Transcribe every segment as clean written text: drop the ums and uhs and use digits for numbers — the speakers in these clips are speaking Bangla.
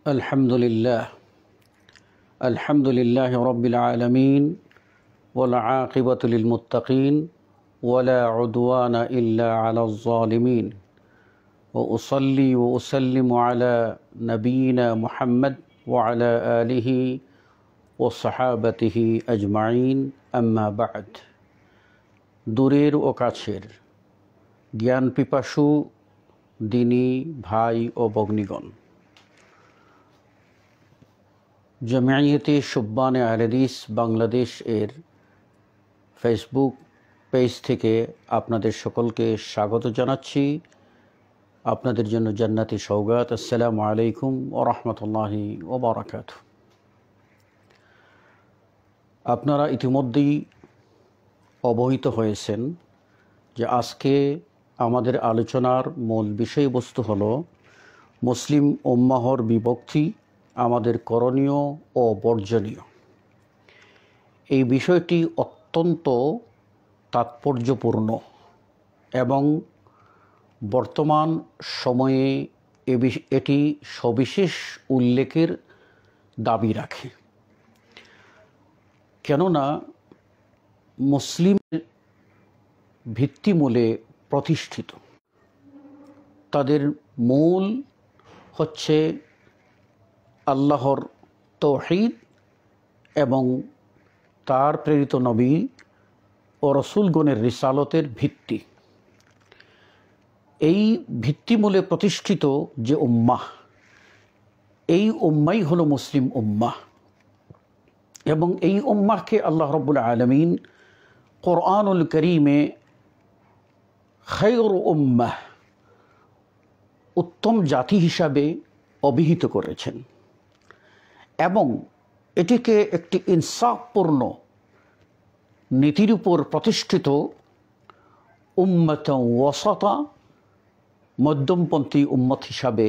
আলহামদুলিল্লাহ রব্বিল আলামিন ওয়াল আকিবাতু লিল মুত্তাকিন ওয়ালা উদওয়ানা ইল্লা আলাল যালিমিন ওয়া উসাল্লি ওয়া উসাল্লিমু আলা নবিয়িনা মুহাম্মদ ওয়া আলা আলিহি ওয়া সাহাবাতিহি আজমাইন আম্মা বা'দ। দূরের ও কাছের জ্ঞান পিপাসু দিনী ভাই ও ভগ্নীগণ, জামিয়াতে শুব্বানে আহলে হাদিস বাংলাদেশ এর ফেসবুক পেজ থেকে আপনাদের সকলকে স্বাগত জানাচ্ছি। আপনাদের জন্য জান্নাতি সওগাত। আসসালামু আলাইকুম ওয়া রাহমাতুল্লাহি ওয়া বারাকাতুহু। আপনারা ইতিমধ্যেই অবহিত হয়েছেন যে আজকে আমাদের আলোচনার মূল বিষয়বস্তু হলো মুসলিম উম্মাহর বিভক্তি, আমাদের করণীয় ও বর্জনীয়। এই বিষয়টি অত্যন্ত তাৎপর্যপূর্ণ এবং বর্তমান সময়ে এটি সবিশেষ উল্লেখের দাবি রাখে। কেননা মুসলিম ভিত্তিমূলে প্রতিষ্ঠিত, তাদের মূল হচ্ছে আল্লাহর তাওহীদ এবং তার প্রেরিত নবী ও রসুলগণের রিসালতের ভিত্তি। এই ভিত্তিমূলে প্রতিষ্ঠিত যে উম্মাহ, এই উম্মাই হলো মুসলিম উম্মাহ। এবং এই উম্মাহকে আল্লাহ রাব্বুল আলামিন কোরআনুল কারীমে খায়রু উম্মাহ, উত্তম জাতি হিসাবে অভিহিত করেছেন এবং এটিকে একটি ইনসাফপূর্ণ নীতির উপর প্রতিষ্ঠিত উম্মাতান ওয়াসাতা, মধ্যমপন্থী উম্মত হিসাবে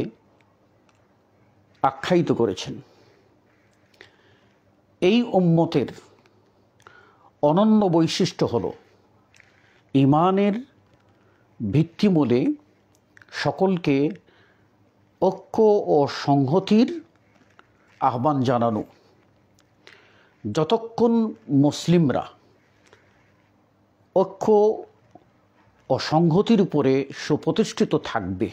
আখ্যায়িত করেছেন। এই উম্মতের অনন্য বৈশিষ্ট্য হল ঈমানের ভিত্তিমূলে সকলকে ঐক্য ও সংহতির আহ্বান জানানো। যতক্ষণ মুসলিমরা ঐক্য ও সংহতির উপরে সুপ্রতিষ্ঠিত থাকবে,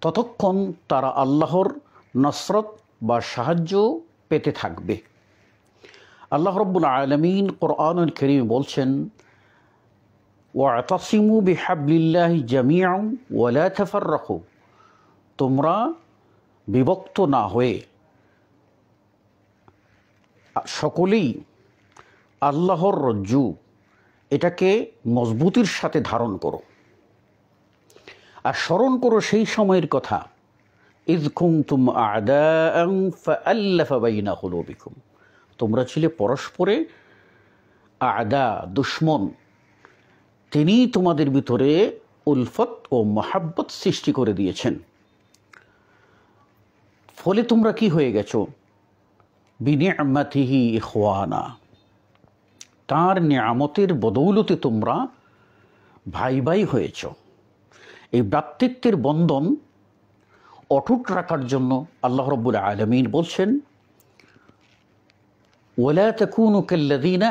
ততক্ষণ তারা আল্লাহর নসরত বা সাহায্য পেতে থাকবে। আল্লাহ রাব্বুল আলামিন কোরআনুল কারীমে বলছেন, ওয়াতাসিমু বিহাবলিল্লাহি জামিআন ওয়া লা তাফাররাকু, তোমরা বিভক্ত না হয়ে সকলেই আল্লাহর রজ্জু, এটাকে মজবুতির সাথে ধারণ করো। আর স্মরণ করো সেই সময়ের কথা, ইয কুনতুম আ'দাআন ফাআল্লাফা বাইনা কুলুবিকুম, তোমরা ছিলে পরস্পরে আ'দা, দুশমন, তিনি তোমাদের ভিতরে উলফত ও মহাব্বত সৃষ্টি করে দিয়েছেন। ফলে তোমরা কি হয়ে গেছো? বিনিআমাতিহি ইখওয়ানা, তার নিয়ামতের বদৌলতে তোমরা ভাই ভাই হয়েছ। এই ভ্রাতৃত্বের বন্ধন অটুট রাখার জন্য আল্লাহ রাব্বুল আলামিন বলছেন, ওয়ালা তাকুনু কাল্লাযীনা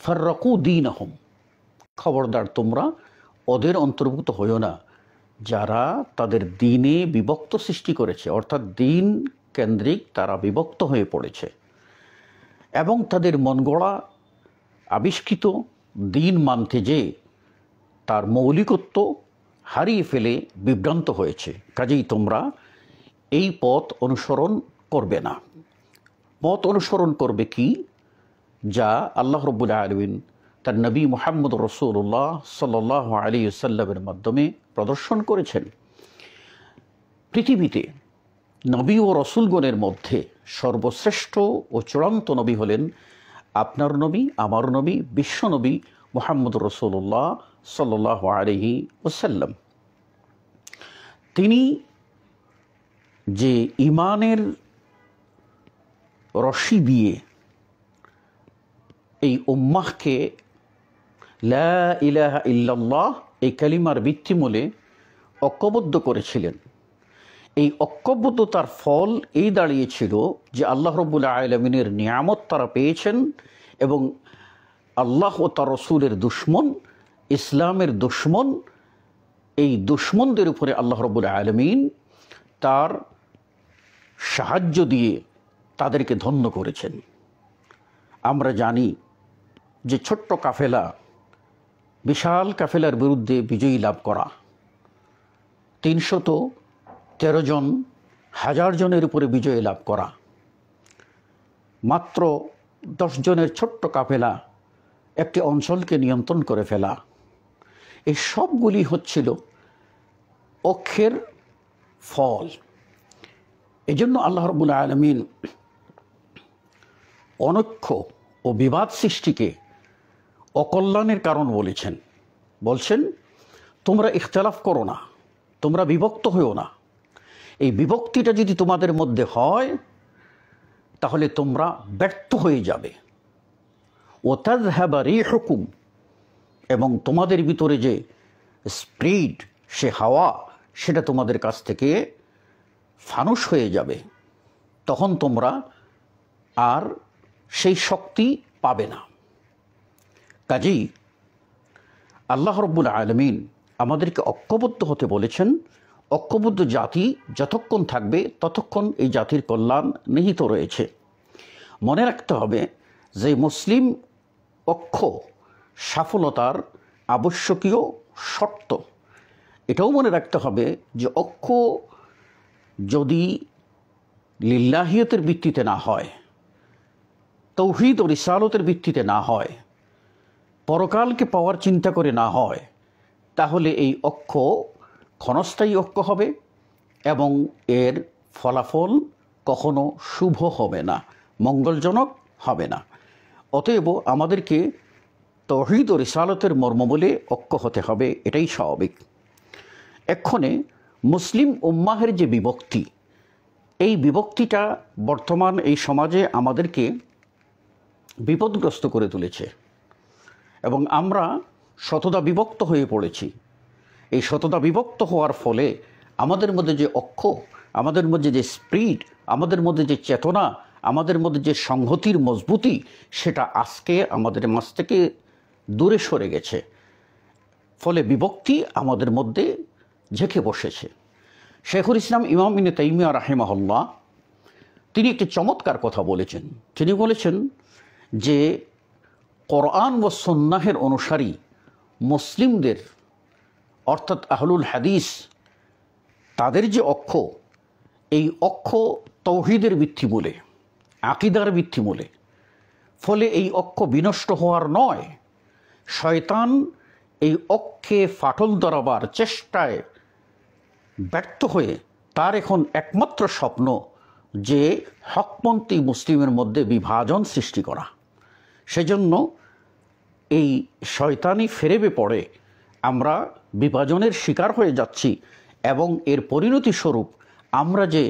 ফাররাকু দীনাহুম, খবরদার তোমরা ওদের অন্তর্ভুক্ত হইও না যারা তাদের দ্বীনে বিভক্ত সৃষ্টি করেছে, অর্থাৎ দ্বীন কেন্দ্রিক তারা বিভক্ত হয়ে পড়েছে এবং তাদের মন গড়া আবিষ্কৃত দ্বীন মানতে যে তার মৌলিকত্ব হারিয়ে ফেলে বিভ্রান্ত হয়েছে। কাজেই তোমরা এই পথ অনুসরণ করবে না। পথ অনুসরণ করবে কি? যা আল্লাহ রাব্বুল আলামিন তার নবী মুহাম্মদ রাসূলুল্লাহ সাল্লাল্লাহু আলাইহি ওয়াসাল্লামের মাধ্যমে প্রদর্শন করেছেন। পৃথিবীতে নবী ও রসুলগণের মধ্যে সর্বশ্রেষ্ঠ ও চূড়ান্ত নবী হলেন আপনার নবী, আমার নবী, বিশ্ব নবী মুহাম্মদ রাসূলুল্লাহ সাল্লাল্লাহু আলাইহি ওয়াসাল্লাম। তিনি যে ঈমানের রশি দিয়ে এই উম্মাহকে লা ইলাহা ইল্লাল্লাহ এই কালিমার ভিত্তিমূলে ঐক্যবদ্ধ করেছিলেন, এই ঐক্যবদ্ধতার ফল এই দাঁড়িয়েছিল যে আল্লাহ রাব্বুল আলামিনের নিয়ামত তারা পেয়েছেন এবং আল্লাহ ও তার রসুলের দুশমন, ইসলামের দুশমন, এই দুশমনদের উপরে আল্লাহ রাব্বুল আলামিন তার সাহায্য দিয়ে তাদেরকে ধন্য করেছেন। আমরা জানি যে ছোট্ট কাফেলা বিশাল কাফেলার বিরুদ্ধে বিজয়ী লাভ করা, 313 জন 1000 জনের উপরে বিজয় লাভ করা, মাত্র 10 জনের ছোট্ট কাফেলা একটি অঞ্চলকে নিয়ন্ত্রণ করে ফেলা, এই সবগুলি হচ্ছিল ঐক্যের ফল। এজন্য আল্লাহ রাব্বুল আলামিন অনৈক্য ও বিবাদ সৃষ্টিকে অকল্যাণের কারণ বলছেন তোমরা ইখতিলাফ করো না, তোমরা বিভক্ত হইও না। এই বিভক্তিটা যদি তোমাদের মধ্যে হয় তাহলে তোমরা ব্যর্থ হয়ে যাবে। ওয়াতাযহাবা রিহুকুম, এবং তোমাদের ভিতরে যে স্পিরিট, সে হাওয়া, সেটা তোমাদের কাছ থেকে ফানুস হয়ে যাবে। তখন তোমরা আর সেই শক্তি পাবে না। কাজেই আল্লাহ রাব্বুল আলামিন আমাদেরকে ঐক্যবদ্ধ হতে বলেছেন। ঐক্যবদ্ধ জাতি যতক্ষণ থাকবে ততক্ষণ এই জাতির কল্যাণ নিহিত রয়েছে। মনে রাখতে হবে যে মুসলিম ঐক্য সফলতার আবশ্যকীয় শর্ত। এটাও মনে রাখতে হবে যে ঐক্য যদি লিল্লাহিয়তের ভিত্তিতে না হয়, তৌহিদ ও রিসালতের ভিত্তিতে না হয়, পরকালকে পাওয়ার চিন্তা করে না হয়, তাহলে এই ঐক্য ক্ষণস্থায়ী ঐক্য হবে এবং এর ফলাফল কখনো শুভ হবে না, মঙ্গলজনক হবে না। অতএব আমাদেরকে তৌহিদ ও রিসালতের মর্ম বলে ঐক্য হতে হবে, এটাই স্বাভাবিক। এক্ষণে মুসলিম উম্মাহের যে বিভক্তি, এই বিভক্তিটা বর্তমান এই সমাজে আমাদেরকে বিপদগ্রস্ত করে তুলেছে এবং আমরা শতদা বিভক্ত হয়ে পড়েছি। এই শতদা বিভক্ত হওয়ার ফলে আমাদের মধ্যে যে ঐক্য, আমাদের মধ্যে যে স্পিরিট, আমাদের মধ্যে যে চেতনা, আমাদের মধ্যে যে সংহতির মজবুতি, সেটা আজকে আমাদের মাঝ থেকে দূরে সরে গেছে। ফলে বিভক্তি আমাদের মধ্যে ঝেঁকে বসেছে। শেখুল ইসলাম ইমাম ইবনে তাইমিয়া রাহিমাহুল্লাহ তিনি একটি চমৎকার কথা বলেছেন। তিনি বলেছেন যে কোরআন ও সুন্নাহের অনুসারী মুসলিমদের, অর্থাৎ আহলুল হাদিস, তাদের যে ঐক্য, এই ঐক্য তৌহিদের ভিত্তি বলে, আকীদার ভিত্তি বলে। ফলে এই ঐক্য বিনষ্ট হওয়ার নয়, শয়তান এই ঐক্যে ফাটল ধরাবার চেষ্টায় ব্যর্থ হয়ে তার এখন একমাত্র স্বপ্ন যে হকপন্থী মুসলিমের মধ্যে বিভাজন সৃষ্টি করা। সেজন্য এই শয়তানি ফেরেবে পড়ে আমরা বিভাজনের শিকার হয়ে যাচ্ছি এবং এর পরিণতি স্বরূপ আমরা যে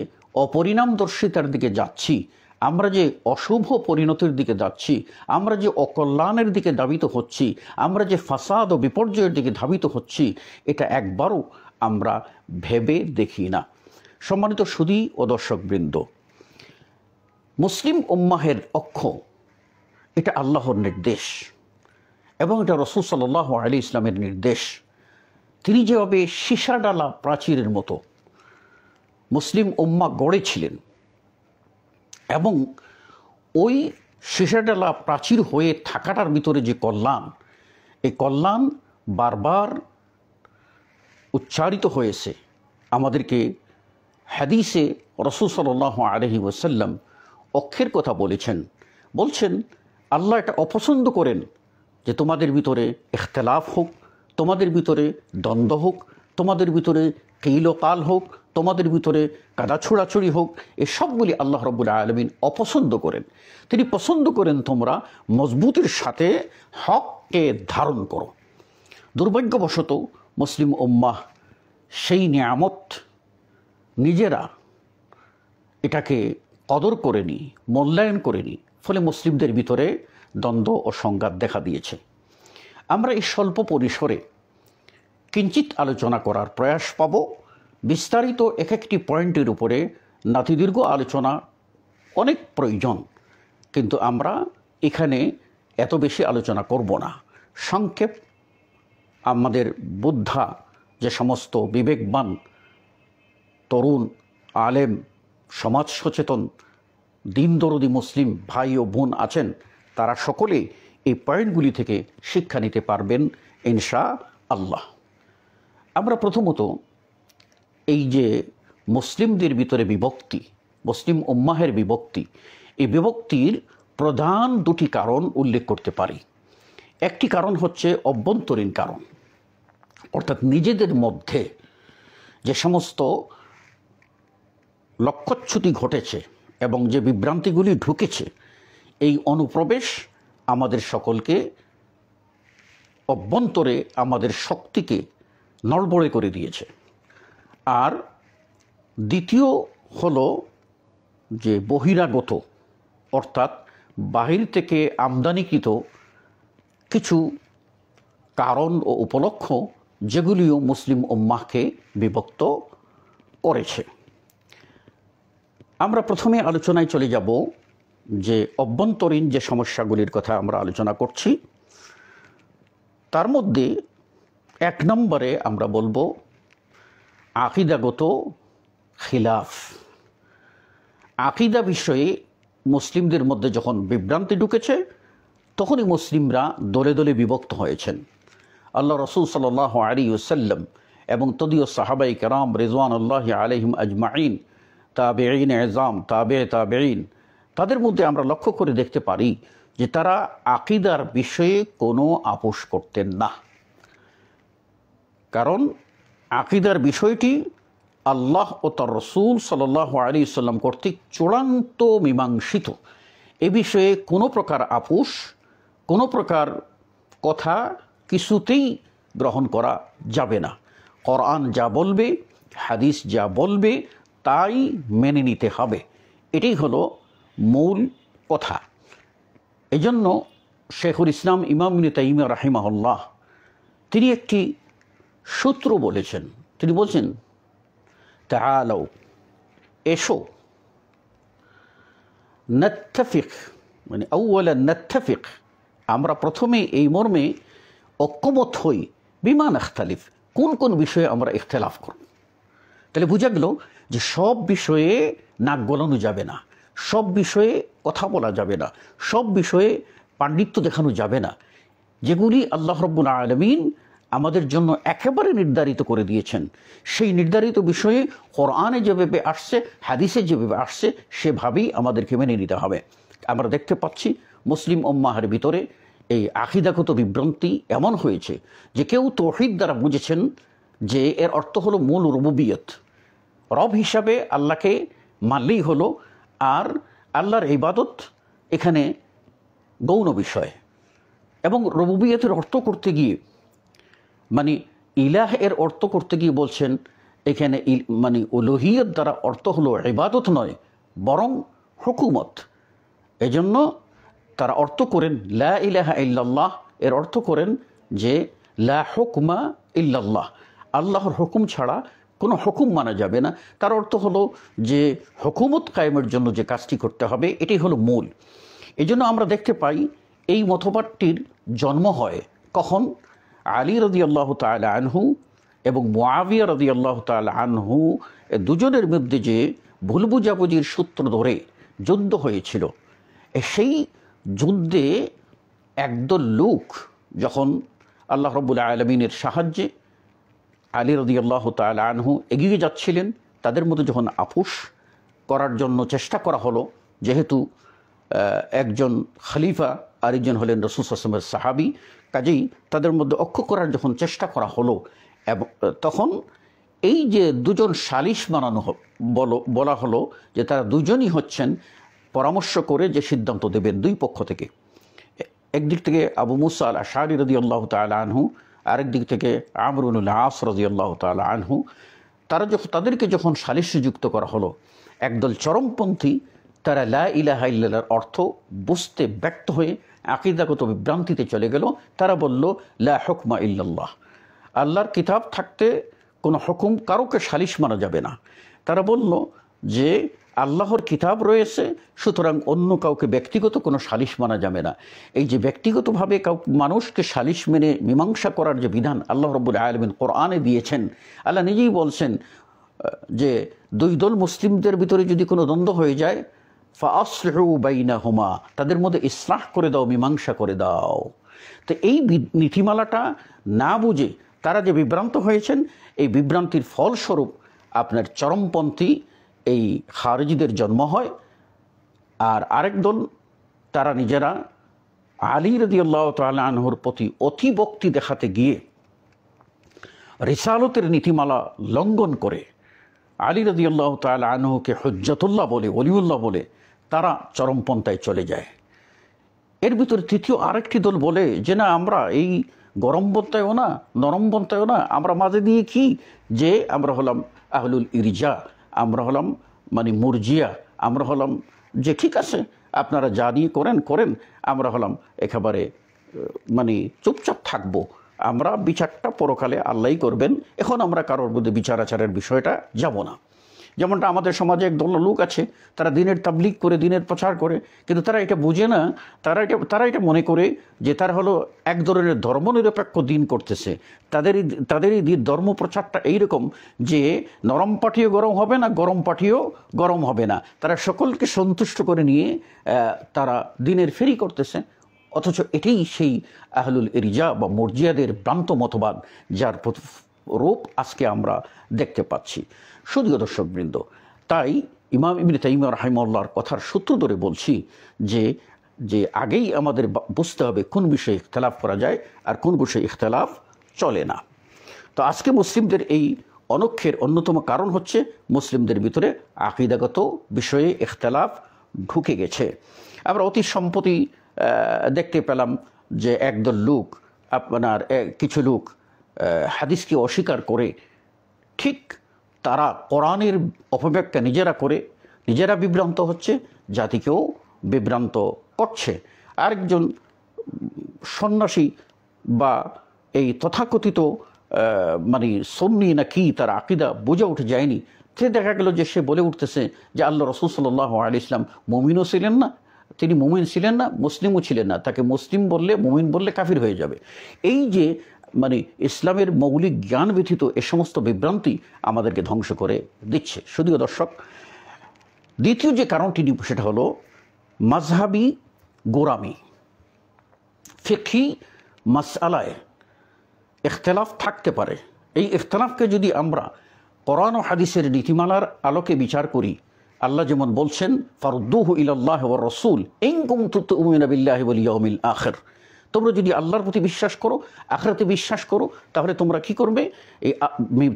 অপরিণামদর্শিতার দিকে যাচ্ছি, আমরা যে অশুভ পরিণতির দিকে যাচ্ছি, আমরা যে অকল্যাণের দিকে ধাবিত হচ্ছি, আমরা যে ফাসাদ ও বিপর্যয়ের দিকে ধাবিত হচ্ছি, এটা একবারও আমরা ভেবে দেখি না। সম্মানিত সুধী ও দর্শকবৃন্দ, মুসলিম উম্মাহের ঐক্য এটা আল্লাহর নির্দেশ এবং এটা রাসূল সাল্লাল্লাহু আলাইহি ইসলামের নির্দেশ। তিনি যেভাবে সীসা ডালা প্রাচীরের মতো মুসলিম উম্মাহ গড়েছিলেন এবং ওই সীসা ডালা প্রাচীর হয়ে থাকাটার ভিতরে যে কল্যাণ, এই কল্যাণ বারবার উচ্চারিত হয়েছে। আমাদেরকে হাদিসে রাসূল সাল্লাল্লাহু আলাইহি ওয়াসাল্লাম ঐক্যের কথা বলছেন আল্লাহ এটা অপছন্দ করেন যে তোমাদের ভিতরে ইখতিলাফ হোক, তোমাদের ভিতরে দ্বন্দ্ব হোক, তোমাদের ভিতরে কিল ও কাল হোক, তোমাদের ভিতরে কাদা ছোড়াছড়ি হোক। এই সবগুলি আল্লাহ রাব্বুল আলামিন অপছন্দ করেন। তিনি পছন্দ করেন তোমরা মজবুতির সাথে হককে ধারণ করো। দুর্ভাগ্যবশত মুসলিম উম্মাহ সেই নিয়ামত নিজেরা এটাকে কদর করেনি, মূল্যায়ন করেনি। ফলে মুসলিমদের ভিতরে দ্বন্দ্ব ও সংঘাত দেখা দিয়েছে। আমরা এই স্বল্প পরিসরে কিঞ্চিত আলোচনা করার প্রয়াস পাব। বিস্তারিত এক একটি পয়েন্টের উপরে নাতিদীর্ঘ আলোচনা অনেক প্রয়োজন, কিন্তু আমরা এখানে এত বেশি আলোচনা করব না। সংক্ষেপ আমাদের বুদ্ধা যে সমস্ত বিবেকবান তরুণ আলেম, সমাজ সচেতন, দিন দরদি মুসলিম ভাই ও বোন আছেন, তারা সকলে এই পয়েন্টগুলি থেকে শিক্ষা নিতে পারবেন ইনশাআল্লাহ। আমরা প্রথমত এই যে মুসলিমদের ভিতরে বিভক্তি, মুসলিম উম্মাহের বিভক্তি, এই বিভক্তির প্রধান দুটি কারণ উল্লেখ করতে পারি। একটি কারণ হচ্ছে অভ্যন্তরীণ কারণ, অর্থাৎ নিজেদের মধ্যে যে সমস্ত লক্ষ্যচ্যুতি ঘটেছে এবং যে বিভ্রান্তিগুলি ঢুকেছে, এই অনুপ্রবেশ আমাদের সকলকে অভ্যন্তরে আমাদের শক্তিকে নড়বড়ে করে দিয়েছে। আর দ্বিতীয় হলো যে বহিরাগত, অর্থাৎ বাহির থেকে আমদানিকৃত কিছু কারণ ও উপলক্ষ, যেগুলিও মুসলিম উম্মাহকে বিভক্ত করেছে। আমরা প্রথমে আলোচনায় চলে যাব যে অভ্যন্তরীণ যে সমস্যাগুলির কথা আমরা আলোচনা করছি, তার মধ্যে এক নম্বরে আমরা বলবো আকীদাগত খিলাফ। আকীদা বিষয়ে মুসলিমদের মধ্যে যখন বিভ্রান্তি ঢুকেছে, তখনই মুসলিমরা দলে দলে বিভক্ত হয়েছেন। আল্লাহ রসুল সাল্লাল্লাহু আলাইহি ওয়াসাল্লাম এবং তদীয় সাহাবাই কেরাম রিজওয়ানুল্লাহি আলাইহিম আজমাইন, তাবেঈন এজাম, তাবেঈন, তাদের মধ্যে আমরা লক্ষ্য করে দেখতে পারি যে তারা আকীদার বিষয়ে কোনো আপোষ করতেন না। কারণ আকীদার বিষয়টি আল্লাহ ও তার রসুল সাল্লাল্লাহু আলাইহি ওয়াসাল্লাম কর্তৃক চূড়ান্ত মীমাংসিত। এ বিষয়ে কোনো প্রকার আপোষ, কোনো প্রকার কথা কিছুতেই গ্রহণ করা যাবে না। কোরআন যা বলবে, হাদিস যা বলবে, তাই মেনে নিতে হবে। এটাই হলো মূল কথা। এজন্য শেখুল ইসলাম ইমাম ইবনে তাইমিয়া রাহিমাহুল্লাহ তিনি একটি সূত্র বলেছেন। তিনি বলছেন, তাআলাউ, এসো, নাত্তাফিক, মানে আউয়ালান নাত্তাফিক, আমরা প্রথমে এই মর্মে ঐক্যমত হই, বিমা নাখতালিফ, কোন কোন বিষয়ে আমরা ইখতিলাফ করব। তাহলে বোঝা গেল যে সব বিষয়ে নাক গলানো যাবে না, সব বিষয়ে কথা বলা যাবে না, সব বিষয়ে পাণ্ডিত্য দেখানো যাবে না। যেগুলি আল্লাহ রাব্বুল আলামিন আমাদের জন্য একেবারে নির্ধারিত করে দিয়েছেন, সেই নির্ধারিত বিষয়ে কোরআনে যেভাবে আসছে, হাদিসে যেভাবে আসছে, সেভাবেই আমাদেরকে মেনে নিতে হবে। আমরা দেখতে পাচ্ছি মুসলিম উম্মাহের ভিতরে এই আকীদাগত বিভ্রান্তি এমন হয়েছে যে কেউ তাওহীদ দ্বারা বুঝেছেন যে এর অর্থ হলো মূল রুবুবিয়ত, রব হিসাবে আল্লাহকে মানলেই হলো, আর আল্লাহর ইবাদত এখানে গৌণ বিষয়। এবং রুবুবিয়তের অর্থ করতে গিয়ে, মানে ইলাহ এর অর্থ করতে গিয়ে বলছেন এখানে মানে উলুহিয়ত দ্বারা অর্থ হলো ইবাদত নয়, বরং হুকুমত। এজন্য তারা অর্থ করেন লা ইলাহা ইল্লাল্লাহ, এর অর্থ করেন যে লা হুকমা ইল্লাল্লাহ, আল্লাহর হুকুম ছাড়া কোনো হুকুম মানা যাবে না। তার অর্থ হলো যে হুকুমত কায়েমের জন্য যে কাজটি করতে হবে, এটাই হলো মূল। এজন্য আমরা দেখতে পাই এই মতবাদটির জন্ম হয় কখন? আলী রাদিয়াল্লাহু তাআলা আনহু এবং মুআবিয়া রাদিয়াল্লাহু তাআলা আনহু, দুজনের মধ্যে যে ভুল বুঝাবুঝির সূত্র ধরে যুদ্ধ হয়েছিল, সেই যুদ্ধে একদল লোক যখন আল্লাহ রাব্বুল আলামিনের সাহায্যে আলী রাদিয়াল্লাহু তাআলা আনহু এগিয়ে যাচ্ছিলেন, তাদের মধ্যে যখন আপোষ করার জন্য চেষ্টা করা হলো, যেহেতু একজন খলিফা আরেকজন হলেন রাসূল সাল্লাল্লাহু আলাইহি ওয়াসাল্লামের সাহাবী, কাজেই তাদের মধ্যে ঐক্য করার যখন চেষ্টা করা হলো, এবং তখন এই যে দুজন সালিশ বানানো বলা হলো যে তারা দুজনই হচ্ছেন পরামর্শ করে যে সিদ্ধান্ত দেবেন দুই পক্ষ থেকে। একদিক থেকে আবু মুসা আল আশআরী রাদিয়াল্লাহু তাআলা আনহু, আরেক দিক থেকে আমর ইবনুল আস রাদিয়াল্লাহু তাআলা আনহু। তাদেরকে যখন সালিশে যুক্ত করা হলো, একদল চরমপন্থী তারা লা ইলাহা ইল্লাল্লাহর অর্থ বুঝতে ব্যর্থ হয়ে আকীদাগত বিভ্রান্তিতে চলে গেল। তারা বলল লা হুকমা ইল্লাল্লাহ, আল্লাহর কিতাব থাকতে কোনো হুকুম কারোকে সালিশ মানা যাবে না। তারা বলল যে আল্লাহর কিতাব রয়েছে, সুতরাং অন্য কাউকে ব্যক্তিগত কোনো সালিশ মানা যাবে না। এই যে ব্যক্তিগতভাবে মানুষকে সালিশ মেনে মীমাংসা করার যে বিধান আল্লাহ রাব্বুল আলামিন কোরআনে দিয়েছেন, আল্লাহ নিজেই বলছেন যে দুই দল মুসলিমদের ভিতরে যদি কোনো দ্বন্দ্ব হয়ে যায়, ফাআসলিহু বাইনাহুমা, তাদের মধ্যে ইসলাহ করে দাও, মীমাংসা করে দাও। তো এই নীতিমালাটা না বুঝে তারা যে বিভ্রান্ত হয়েছেন, এই বিভ্রান্তির ফলস্বরূপ আপনার চরমপন্থী এই খারিজিদের জন্ম হয়। আর আরেক দল, তারা নিজেরা আলী রাদিয়াল্লাহু তাআলা আনহুর প্রতি অতিভক্তি দেখাতে গিয়ে রিসালতের নীতিমালা লঙ্ঘন করে আলী রাদিয়াল্লাহু তাআলা আনহুকে হুজ্জাতুল্লাহ বলে, ওলিউল্লাহ বলে তারা চরমপন্থায় চলে যায়। এর ভিতরে তৃতীয় আরেকটি দল বলে যে না, আমরা এই গরমপন্থায়ও না, নরমপন্থায়ও না, আমরা মাঝে দিয়ে কি, যে আমরা হলাম আহলুল ইরজা, আমরা হলাম মানে মুরজিয়া, আমরা হলাম যে ঠিক আছে আপনারা যা নিয়ে করেন করেন, আমরা হলাম একেবারে মানে চুপচাপ থাকবো, আমরা বিচারটা পরকালে আল্লাহই করবেন, এখন আমরা কারোর মধ্যে বিচার আচারের বিষয়টা যাব না। যেমনটা আমাদের সমাজে এক দল লোক আছে, তারা দিনের তাবলিগ করে, দিনের প্রচার করে, কিন্তু তারা এটা বুঝে না, তারা এটা মনে করে যে তারা হলো এক ধরনের ধর্মনিরপেক্ষ দিন করতেছে। তাদেরই ধর্ম প্রচারটা এইরকম যে নরম পাঠিও গরম হবে না, গরম পাঠিও গরম হবে না, তারা সকলকে সন্তুষ্ট করে নিয়ে তারা দিনের ফেরি করতেছে। অথচ এটাই সেই আহলুল ইরজা বা মুরজিয়াদের ভ্রান্ত মতবাদ, যার রূপ আজকে আমরা দেখতে পাচ্ছি। শুধুও দর্শকবৃন্দ, তাই ইমাম ইবনে তাইমিয়া রাহিমাহুল্লাহর কথার সূত্র ধরে বলছি যে আগেই আমাদের বুঝতে হবে কোন বিষয়ে ইখতিলাফ করা যায় আর কোন বিষয়ে ইখতিলাফ চলে না। তো আজকে মুসলিমদের এই অনক্ষের অন্যতম কারণ হচ্ছে মুসলিমদের ভিতরে আকীদাগত বিষয়ে ইখতিলাফ ঢুকে গেছে। আমরা অতি সম্প্রতি দেখতে পেলাম যে একদল লোক, আপনার কিছু লোক হাদিসকে অস্বীকার করে ঠিক তারা কোরআনের অপব্যাখ্যা নিজেরা করে নিজেরা বিভ্রান্ত হচ্ছে, জাতিকেও বিভ্রান্ত করছে। আরেকজন সন্ন্যাসী বা এই তথাকথিত মানে সুন্নি না কি, তার আকীদা বোঝা উঠে যায়নি, সে দেখা গেল যে সে বলে উঠতেছে যে আল্লাহ রাসূল সাল্লাল্লাহু আলাইহি ওয়াসাল্লাম মুমিনও ছিলেন না, তিনি মুমিন ছিলেন না, মুসলিমও ছিলেন না, তাকে মুসলিম বললে, মুমিন বললে কাফির হয়ে যাবে। এই যে মানে ইসলামের মৌলিক জ্ঞান ব্যতীত এ সমস্ত বিভ্রান্তি আমাদেরকে ধ্বংস করে দিচ্ছে। শুধুও দর্শক, দ্বিতীয় যে কারণটি সেটা হলো মাযহাবি গোরামি। ফিকহি মাসআলায় ইখতিলাফ থাকতে পারে, এই ইখতিলাফকে যদি আমরা কোরআন ও হাদিসের নীতিমালার আলোকে বিচার করি, আল্লাহ যেমন বলছেন ফারুদ্দুহু ইলাল্লাহি ওয়ার রাসূল ইন কুনতুম তু'মিনুনা বিল্লাহি ওয়াল ইয়াউমিল আখির, তোমরা যদি আল্লাহর প্রতি বিশ্বাস করো, আখিরাতে বিশ্বাস করো, তাহলে তোমরা কি করবে, এই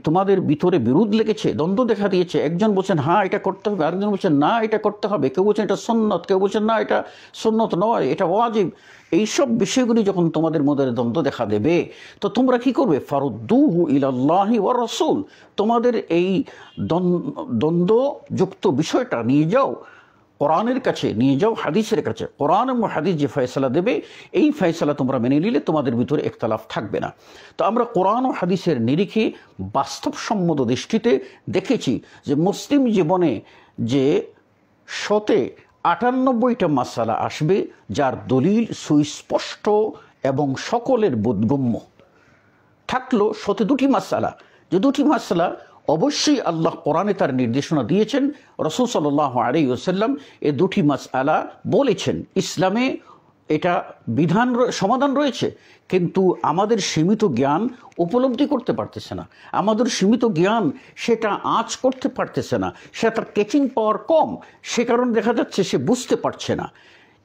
তোমাদের ভিতরে বিরোধ লেগেছে, দ্বন্দ্ব দেখা দিয়েছে, একজন বলছেন হ্যাঁ এটা করতে হবে, আরেকজন বলছেন না এটা করতে হবে, কেউ বলছেন এটা সুন্নত, কেউ বলছেন না এটা সুন্নত নয়, এটা ওয়াজিব, এইসব বিষয়গুলি যখন তোমাদের মধ্যে দ্বন্দ্ব দেখা দেবে, তো তোমরা কি করবে, ফারুদ্দুহু ইলাল্লাহি ওয়ার রাসূল, তোমাদের এই দ্বন্দ্বযুক্ত বিষয়টা নিয়ে যাও কোরআনের কাছে, নিয়ে যাও হাদিসের কাছে। কোরআন এবং হাদিস যে ফয়সালা দেবে, এই ফয়সালা তোমরা মেনে নিলে তোমাদের ভিতরে ইখতিলাফ থাকবে না। তো আমরা কোরআন ও হাদিসের নিরিখে বাস্তবসম্মত দৃষ্টিতে দেখেছি যে মুসলিম জীবনে যে 98টা মাসআলা আসবে যার দলিল সুস্পষ্ট এবং সকলের বোধগম্য। থাকলো 2টি মাসআলা, যে 2টি মাসআলা অবশ্যই আল্লাহ কোরআনে তার নির্দেশনা দিয়েছেন, রাসূল সাল্লাল্লাহু আলাইহি ওয়াসাল্লাম এই 2টি মাসআলা বলেছেন, ইসলামে এটা বিধান সমাধান রয়েছে, কিন্তু আমাদের সীমিত জ্ঞান উপলব্ধি করতে পারতেছে না, আমাদের সীমিত জ্ঞান সেটা আঁচ করতে পারতেছে না, সে তার ক্যাচিং পাওয়ার কম, সে কারণে দেখা যাচ্ছে সে বুঝতে পারছে না।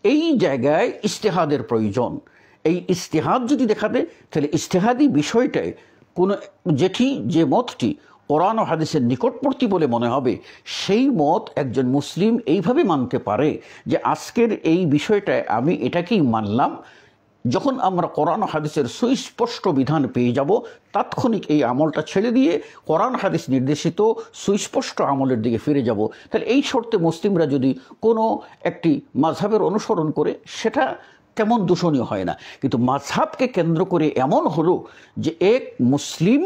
এই জায়গায় ইজতিহাদের প্রয়োজন। এই ইজতিহাদ যদি দেখা দেয়, তাহলে ইজতিহাদি বিষয়টায় কোনো যে মতটি কোরআন ও হাদিসের নিকটবর্তী বলে মনে হবে, সেই মত একজন মুসলিম এইভাবে মানতে পারে যে আজকের এই বিষয়টায় আমি এটাকেই মানলাম। যখন আমরা কোরআন ও হাদিসের সুস্পষ্ট বিধান পেয়ে যাব, তাৎক্ষণিক এই আমলটা ছেড়ে দিয়ে কোরআন হাদিস নির্দেশিত সুস্পষ্ট আমলের দিকে ফিরে যাব। তাহলে এই শর্তে মুসলিমরা যদি কোনো একটি মাযহাবের অনুসরণ করে, সেটা তেমন দূষণীয় হয় না। কিন্তু মাযহাবকে কেন্দ্র করে এমন হলো যে এক মুসলিম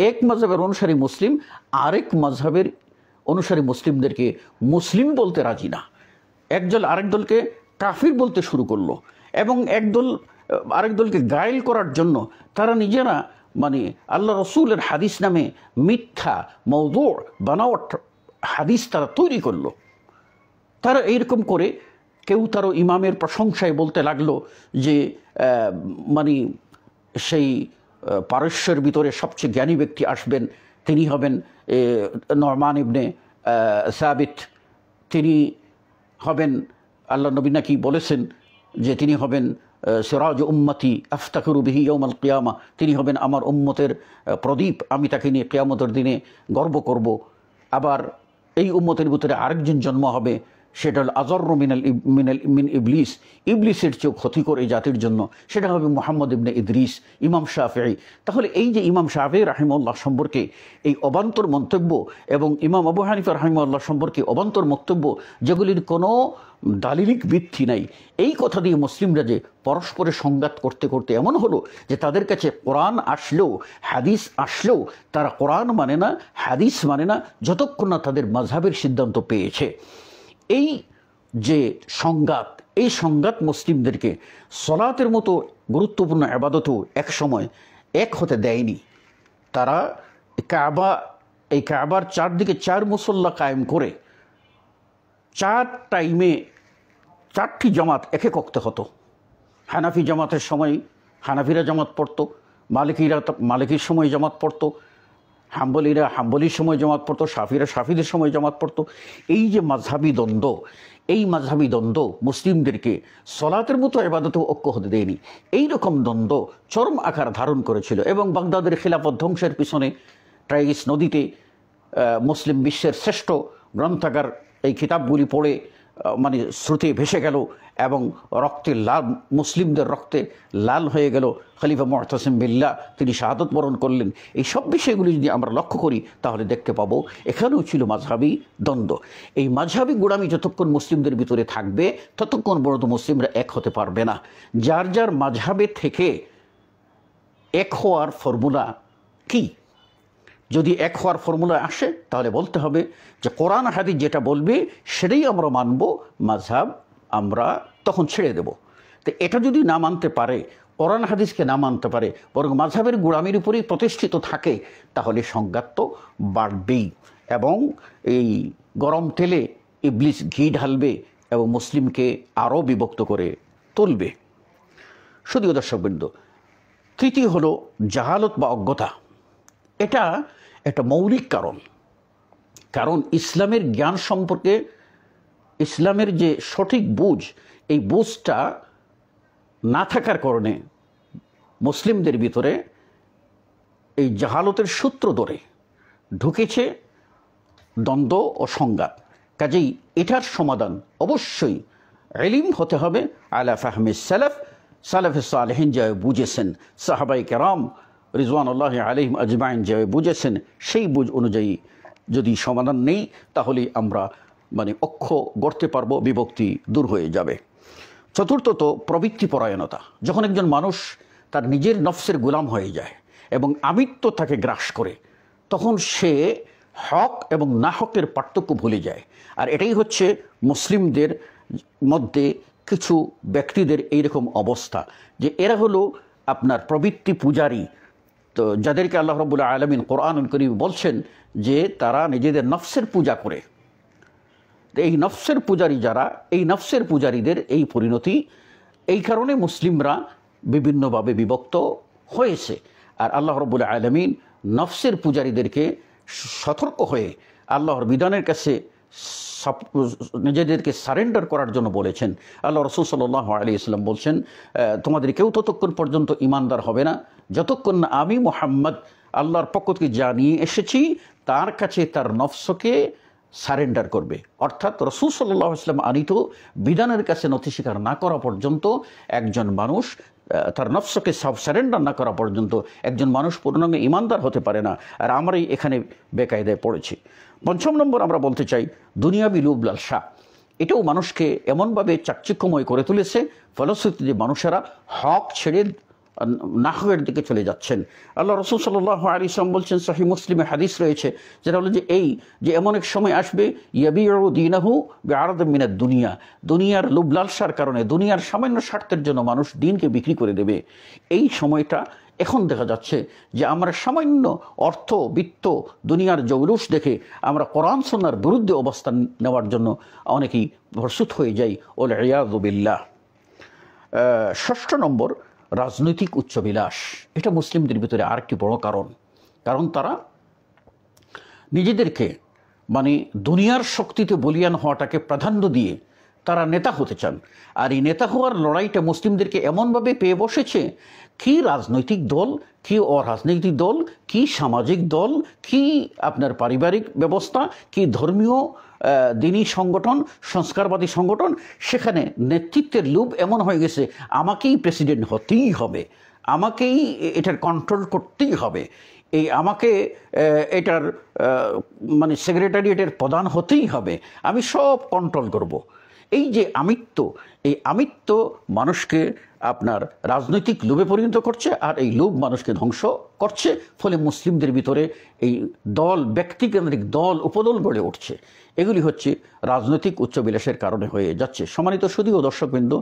এক মাযহাবের অনুসারী মুসলিম আরেক মাযহাবের অনুসারী মুসলিমদেরকে মুসলিম বলতে রাজি না। একদল আরেক দলকে কাফির বলতে শুরু করলো, এবং একদল আরেক দলকে গায়েল করার জন্য তারা নিজেরা মানে আল্লাহ রসুলের হাদিস নামে মিথ্যা মওদু বানাওয়াট হাদিস তারা তৈরি করলো। তারা এইরকম করে কেউ তারও ইমামের প্রশংসায় বলতে লাগলো যে মানে সেই পারস্যের ভিতরে সবচেয়ে জ্ঞানী ব্যক্তি আসবেন, তিনি হবেন নরমান ইবনে সাবিত, তিনি হবেন, আল্লাহ নবী নাকি বলেছেন যে তিনি হবেন সিরাজ উম্মতি আফতাখিরু বিহি ইয়াউমাল কিয়ামা, তিনি হবেন আমার উম্মতের প্রদীপ, আমি তাকে নিয়ে কিয়ামতের দিনে গর্ব করব। আবার এই উম্মতের ভিতরে আরেকজন জন্ম হবে, সেটা হল আজররু মিন ইবলিস, ইবলিসের চেয়েও ক্ষতিকর এই জাতির জন্য, সেটা হবে মুহাম্মদ ইবনে ইদ্রিস, ইমাম শাফিঈ। তাহলে এই যে ইমাম শাফিঈ রাহিমাহুল্লাহ সম্পর্কে এই অবান্তর মন্তব্য এবং ইমাম আবু হানিফা রাহিমাহুল্লাহ সম্পর্কে অবান্তর বক্তব্য, যেগুলির কোনো দালিলিক ভিত্তি নাই, এই কথা দিয়ে মুসলিমরা যে পরস্পরের সংঘাত করতে করতে এমন হলো যে তাদের কাছে কোরআন আসলেও হাদিস আসলেও তারা কোরআন মানে না, হাদিস মানে না, যতক্ষণ না তাদের মাযহাবের সিদ্ধান্ত পেয়েছে। এই যে সংঘাত, এই সংঘাত মুসলিমদেরকে সলাতের মতো গুরুত্বপূর্ণ ইবাদতও এক সময় এক হতে দেয়নি। তারা এই কাবার চারদিকে 4 মুসল্লা কায়েম করে 4 টাইমে 4টি জামাত এক এক ওয়াক্তে হতো। হানাফি জামাতের সময় হানাফিরা জামাত পড়তো, মালিকিরা মালিকির সময় জামাত পড়তো, হাম্বলিরা হাম্বলির সময় জামাত পড়তো, শাফিরা শাফিদের সময় জামাত পড়তো। এই যে মাযহাবী দ্বন্দ্ব, এই মাযহাবী দ্বন্দ্ব মুসলিমদেরকে সলাতের মতো ইবাদতেও ঐক্য হতে দেয়নি। এই রকম দ্বন্দ্ব চরম আকার ধারণ করেছিল, এবং বাগদাদের খিলাফত ধ্বংসের পিছনে টাইগ্রিস নদীতে মুসলিম বিশ্বের শ্রেষ্ঠ গ্রন্থাগার এই কিতাবগুলি পড়ে মানে স্রোতে ভেসে গেল, এবং রক্তে লাল, মুসলিমদের রক্তে লাল হয়ে গেল। খলিফা মুতাসিম বিল্লাহ তিনি শাহাদত বরণ করলেন। এই সব বিষয়গুলি যদি আমরা লক্ষ্য করি তাহলে দেখতে পাবো এখানেও ছিল মাযহাবী দ্বন্দ্ব। এই মাযহাবী গোড়ামি যতক্ষণ মুসলিমদের ভিতরে থাকবে ততক্ষণ পর্যন্ত মুসলিমরা এক হতে পারবে না। যার যার মাযহাবে থেকে এক হওয়ার ফর্মুলা কি? যদি এক হওয়ার ফর্মুলা আসে তাহলে বলতে হবে যে কোরআন হাদিস যেটা বলবে সেটাই আমরা মানব, মাযহাব আমরা তখন ছেড়ে দেব। তো এটা যদি না মানতে পারে, কোরআন হাদিসকে না মানতে পারে, বরং মাযহাবের গোড়ামির উপরেই প্রতিষ্ঠিত থাকে, তাহলে সংঘাত তো বাড়বেই, এবং এই গরম তেলে ইবলিস ঘি ঢালবে এবং মুসলিমকে আরও বিভক্ত করে তুলবে। শুধুও দর্শকবৃন্দ, তৃতীয় হলো জাহালত বা অজ্ঞতা। এটা একটা মৌলিক কারণ ইসলামের জ্ঞান সম্পর্কে, ইসলামের যে সঠিক বুঝ, এই বুঝটা না থাকার কারণে মুসলিমদের ভিতরে এই জাহালতের সূত্র ধরে ঢুকেছে দ্বন্দ্ব ও সংঘাত। কাজেই এটার সমাধান অবশ্যই ইলম হতে হবে আলা ফাহমি সালাফ, সালাফে সালেহিন যে বুঝেছেন, সাহাবায়ে কেরাম রিজওয়ানুল্লাহ আলাইহিম আজমাইন যে বুঝেছেন, সেই বুঝ অনুযায়ী যদি সমাধান নেই তাহলে আমরা মানে অক্ষ গড়তে পারবো, বিভক্তি দূর হয়ে যাবে। চতুর্থত প্রবৃত্তি পরায়ণতা। যখন একজন মানুষ তার নিজের নফসের গোলাম হয়ে যায় এবং আমিত্ব তাকে গ্রাস করে, তখন সে হক এবং না হকের পার্থক্য ভুলে যায়। আর এটাই হচ্ছে মুসলিমদের মধ্যে কিছু ব্যক্তিদের এইরকম অবস্থা যে এরা হলো আপনার প্রবৃত্তি পূজারী। তো যাদেরকে আল্লাহ রাব্বুল আলামিন কোরআনুল কারীম বলছেন যে তারা নিজেদের নফসের পূজা করে। এই নফসের পূজারী যারা, এই নফসের পূজারীদের এই পরিণতি, এই কারণে মুসলিমরা বিভিন্নভাবে বিভক্ত হয়েছে। আর আল্লাহ রাব্বুল আলামিন নফসের পূজারীদেরকে সতর্ক হয়ে আল্লাহর বিধানের কাছে নিজেদেরকে সারেন্ডার করার জন্য বলেছেন। আল্লাহ রাসূল সাল্লাল্লাহু আলাইহি ওয়াসাল্লাম বলছেন, তোমাদের কেউ ততক্ষণ পর্যন্ত ঈমানদার হবে না যতক্ষণ না আমি মুহাম্মদ আল্লাহর পক্ষ থেকে যা নিয়ে এসেছি তার কাছে তার নফসকে সারেন্ডার করবে। অর্থাৎ রাসূল সাল্লাল্লাহু আলাইহি ওয়াসাল্লাম আনিত বিধানের কাছে নথি স্বীকার না করা পর্যন্ত একজন মানুষ, তার নফসকে সব সারেন্ডার না করা পর্যন্ত একজন মানুষ পূর্ণাঙ্গ ঈমানদার হতে পারে না। আর আমরাই এখানে বেকায়দায় পড়েছি। পঞ্চম নম্বর আমরা বলতে চাই দুনিয়াবি লোভ লালসা। এটাও মানুষকে এমনভাবে চাকচিক্যময় করে তুলেছে, ফলশ্রুতিতে মানুষেরা হক ছেড়ে নাহওয়ের দিকে চলে যাচ্ছেন। আল্লাহ রাসূল সাল্লাল্লাহু আলাইহি ওয়াসাল্লাম বলছেন, সহিহ মুসলিমে হাদিস রয়েছে, যেটা হলো যে এমন এক সময় আসবে ইয়াবিউ দীনাহু বিআরদিন মিনাদ দুনিয়া, দুনিয়ার লোভ লালসার কারণে, দুনিয়ার সামান্য স্বার্থের জন্য মানুষ দিনকে বিক্রি করে দেবে। এই সময়টা এখন দেখা যাচ্ছে যে আমরা সামান্য অর্থ বিত্ত দুনিয়ার জৌলুস দেখে আমরা কোরআন সুন্নাহর বিরুদ্ধে অবস্থান নেওয়ার জন্য অনেকেই প্রস্তুত হয়ে যাই, ওয়াল ইয়াযু বিল্লাহ। ৬ষ্ঠ নম্বর, রাজনৈতিক উচ্চবিলাস। এটা মুসলিমদের ভিতরে আরেকটি বড় কারণ তারা নিজেদেরকে মানে দুনিয়ার শক্তিতে বলিয়ান হওয়াটাকে প্রাধান্য দিয়ে তারা নেতা হতে চান। আর এই নেতা হওয়ার লড়াইটা মুসলিমদেরকে এমনভাবে পেয়ে বসেছে, কি রাজনৈতিক দল, কি অরাজনৈতিক দল, কি সামাজিক দল, কি আপনার পারিবারিক ব্যবস্থা, কি ধর্মীয় দিনী সংগঠন, সংস্কারবাদী সংগঠন, সেখানে নেতৃত্বের লোভ এমন হয়ে গেছে, আমাকেই প্রেসিডেন্ট হতেই হবে, আমাকেই এটার কন্ট্রোল করতেই হবে, আমাকে এটার মানে সেক্রেটারিয়েটের প্রধান হতেই হবে, আমি সব কন্ট্রোল করব। এই যে এই আমিত্ব মানুষকে আপনার রাজনৈতিক লোভে পরিণত করছে, আর এই লোভ মানুষকে ধ্বংস করছে। ফলে মুসলিমদের ভিতরে এই ব্যক্তিকেন্দ্রিক দল উপদল গড়ে উঠছে। এগুলি হচ্ছে রাজনৈতিক উচ্চবিলাসের কারণে হয়ে যাচ্ছে। সম্মানিত সুধী ও দর্শকবৃন্দ,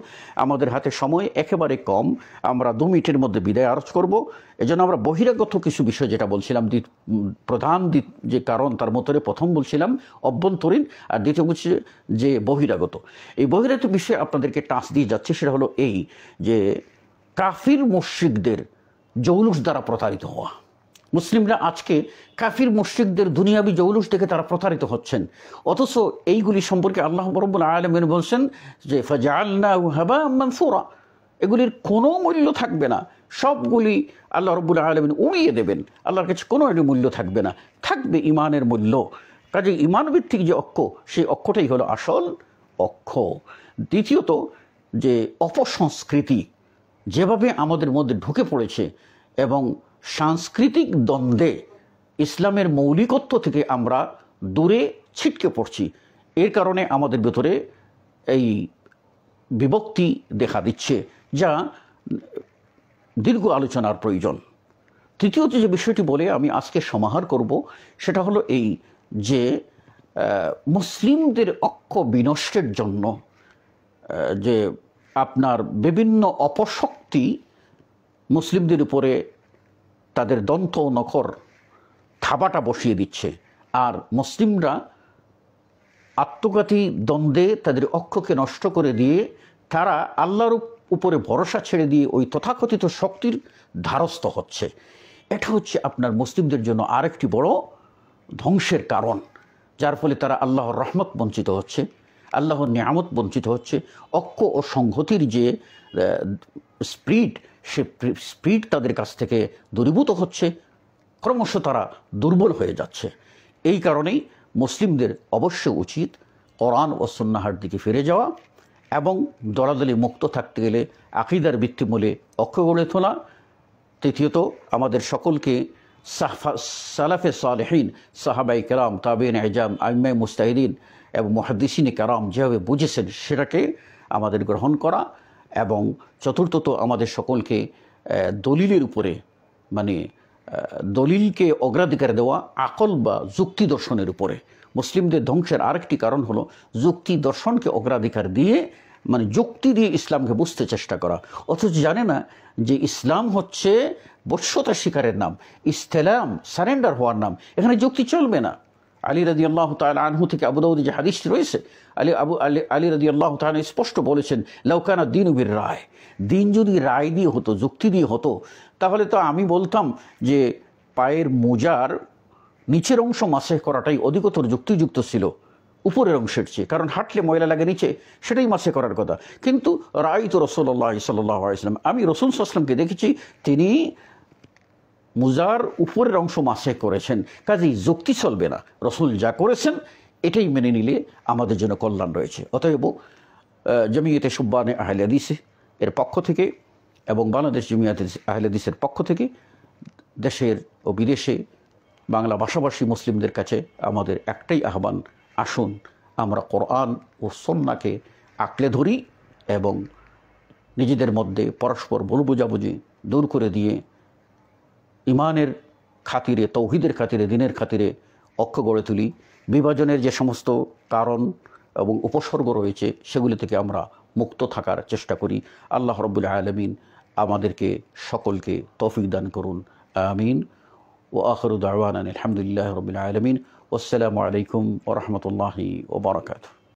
আমাদের হাতে সময় একেবারে কম, আমরা 2 মিনিটের মধ্যে বিদায় আরজ করব। এজন্য আমরা বহিরাগত কিছু বিষয় যেটা বলছিলাম, প্রধান যে কারণ তার মধ্যে প্রথম বলছিলাম অভ্যন্তরীণ, আর দ্বিতীয় বলছি যে বহিরাগত। এই বহিরাগত বিষয়ে আপনাদেরকে টাচ দিয়ে যাচ্ছে, সেটা হলো এই যে কাফির মুশরিকদের জৌলুস দ্বারা প্রতারিত হওয়া। মুসলিমরা আজকে কাফির মুশরিকদের দুনিয়াবি জৌলুস দেখে তারা প্রতারিত হচ্ছেন, অথচ এইগুলি সম্পর্কে আল্লাহ রাব্বুল আলামিন বলছেন যে ফাজআলনাহু হাবাআম মানসুরা, এগুলির কোনো মূল্য থাকবে না, সবগুলি আল্লাহ রাব্বুল আলামিন উড়িয়ে দেবেন, আল্লাহর কাছে কোনো মূল্য থাকবে না, থাকবে ইমানের মূল্য। কাজে ইমান ভিত্তিক যে অক্ষ, সেই অক্ষটাই হলো আসল অক্ষ। দ্বিতীয়ত, যে অপসংস্কৃতি যেভাবে আমাদের মধ্যে ঢুকে পড়েছে এবং সাংস্কৃতিক দ্বন্দ্বে ইসলামের মৌলিকত্ব থেকে আমরা দূরে ছিটকে পড়ছি, এর কারণে আমাদের ভেতরে এই বিভক্তি দেখা দিচ্ছে, যা দীর্ঘ আলোচনার প্রয়োজন। তৃতীয়ত যে বিষয়টি বলে আমি আজকে সমাহার করব, সেটা হলো এই যে মুসলিমদের ঐক্য বিনষ্টের জন্য যে আপনার বিভিন্ন অপশক্তি মুসলিমদের উপরে তাদের দন্ত নখর থাবাটা বসিয়ে দিচ্ছে, আর মুসলিমরা আত্মঘাতী দ্বন্দ্বে তাদের ঐক্যকে নষ্ট করে দিয়ে তারা আল্লাহর উপরে ভরসা ছেড়ে দিয়ে ওই তথাকথিত শক্তির ধারস্থ হচ্ছে। এটা হচ্ছে আপনার মুসলিমদের জন্য আরেকটি বড় ধ্বংসের কারণ, যার ফলে তারা আল্লাহর রহমত বঞ্চিত হচ্ছে, আল্লাহর নিয়ামত বঞ্চিত হচ্ছে। ঐক্য ও সংহতির যে স্পিরিট, সে স্পিরিট তাদের কাছ থেকে দূরীভূত হচ্ছে, ক্রমশ তারা দুর্বল হয়ে যাচ্ছে। এই কারণেই মুসলিমদের অবশ্য উচিত কোরআন ও সুন্নাহর দিকে ফিরে যাওয়া এবং দলাদলি মুক্ত থাকতে গেলে আকীদার ভিত্তিমূলে ঐক্য গড়ে তোলা। তৃতীয়ত, আমাদের সকলকে সালাফে সালেহিন, সাহাবাই কেরাম, তাবেঈন ইজাম, আইম্মায়ে মুজতাহিদিন এবং মুহাদ্দিসিনে কেরাম যেভাবে বুঝেছেন সেটাকে আমাদের গ্রহণ করা। এবং চতুর্থত, আমাদের সকলকে দলিলের উপরে মানে দলিলকে অগ্রাধিকার দেওয়া, আকল বা যুক্তি দর্শনের উপরে। মুসলিমদের ধ্বংসের আরেকটি কারণ হলো যুক্তি দর্শনকে অগ্রাধিকার দিয়ে, মানে যুক্তি দিয়ে ইসলামকে বুঝতে চেষ্টা করা, অথচ জানে না যে ইসলাম হচ্ছে বশ্যতা স্বীকারের নাম, ইসলাম সারেন্ডার হওয়ার নাম। এখানে যুক্তি চলবে না। আলী রাদিয়াল্লাহু তাআলা আনহু থেকে আবু দাউদে যে হাদিসটি রয়েছে, আলী রাদিয়াল্লাহু তাআলা স্পষ্ট বলেছেন, লাউ কানা দীনু বির রায়, দিন যদি রায় দিয়ে হতো, যুক্তি দিয়ে হতো, তাহলে তো আমি বলতাম যে পায়ের মোজার নিচের অংশ মাসে করাটাই অধিকতর যুক্তিযুক্ত ছিল উপরের অংশের চেয়ে, কারণ হাঁটলে ময়লা লাগে নিচে, সেটাই মাসে করার কথা। কিন্তু রাআইতু রাসূলুল্লাহ সাল্লাল্লাহু আলাইহি ওয়াসাল্লাম, আমি রাসূল সাল্লাল্লাহু আলাইহি ওয়াসাল্লামকে দেখেছি তিনি মোজার উপরের অংশ মাসে করেছেন, কাজেই যুক্তি চলবে না, রাসূল যা করেছেন এটাই মেনে নিলে আমাদের জন্য কল্যাণ রয়েছে। অতএব জমিয়তে শুব্বানে আহলে হাদিস এর পক্ষ থেকে এবং বাংলাদেশ জমিয়তে আহলে হাদিসের পক্ষ থেকে দেশের ও বিদেশে বাংলা ভাষাভাষী মুসলিমদের কাছে আমাদের একটাই আহ্বান, আসুন আমরা কোরআন ও সুন্নাহকে আঁকড়ে ধরি এবং নিজেদের মধ্যে পরস্পর ভুল বোঝাবুঝি দূর করে দিয়ে ইমানের খাতিরে, তৌহিদের খাতিরে, দিনের খাতিরে ঐক্য গড়ে তুলি। বিভাজনের যে সমস্ত কারণ এবং উপসর্গ রয়েছে সেগুলি থেকে আমরা মুক্ত থাকার চেষ্টা করি। আল্লাহ রাব্বুল আলামিন আমাদেরকে সকলকে তৌফিক দান করুন, আমিন। ওয়া আখিরু দাওয়ানা আলহামদুলিল্লাহি রাব্বিল আলামিন। ওয়াসসালামু আলাইকুম ওয়া রাহমাতুল্লাহি ওয়া বারাকাতুহু।